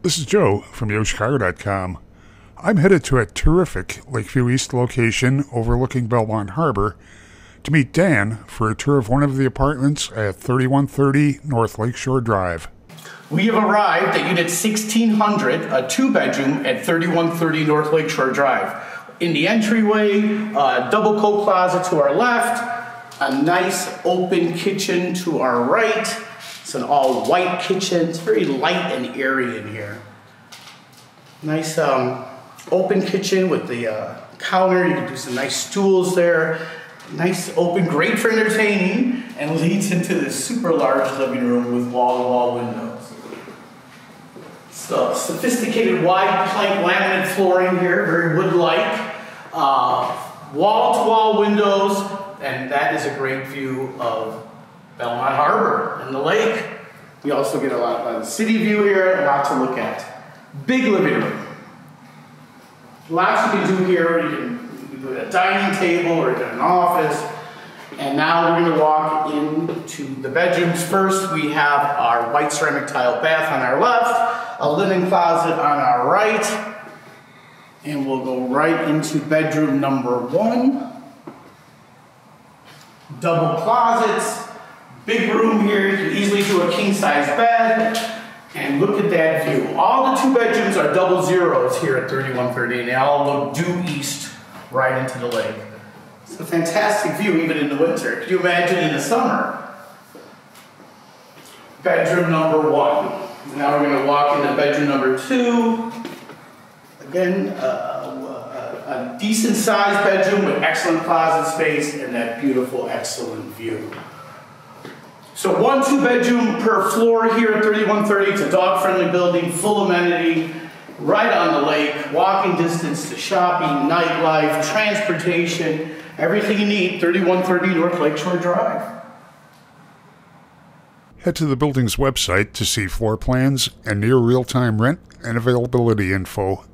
This is Joe from YoChicago.com. I'm headed to a terrific Lakeview East location overlooking Belmont Harbor to meet Dan for a tour of one of the apartments at 3130 North Lakeshore Drive. We have arrived at Unit 1600, a two-bedroom at 3130 North Lakeshore Drive. In the entryway, a double coat closet to our left, a nice open kitchen to our right. It's an all-white kitchen. It's very light and airy in here. Nice open kitchen with the counter. You can do some nice stools there. Nice open, great for entertaining, and leads into this super large living room with wall-to-wall windows. So sophisticated wide plank laminate flooring here, very wood-like. Wall-to-wall windows, and that is a great view of Belmont Harbor and the lake. We also get a lot of the city view here, a lot to look at. Big living room. Lots you can do here. You can do a dining table or an office. And now we're going to walk into the bedrooms. First, we have our white ceramic tile bath on our left, a linen closet on our right, and we'll go right into bedroom number 1. Double closets. Big room here, you can easily do a king-size bed, and look at that view. All the 2 bedrooms are double zeros here at 3130, and they all look due east right into the lake. It's a fantastic view even in the winter. Can you imagine in the summer? Bedroom number 1. Now we're going to walk into bedroom number 2. Again, a decent-sized bedroom with excellent closet space and that beautiful, excellent view. So 1 2-bedroom per floor here at 3130. It's a dog-friendly building, full amenity, right on the lake, walking distance to shopping, nightlife, transportation, everything you need, 3130 North Lakeshore Drive. Head to the building's website to see floor plans and near real-time rent and availability info.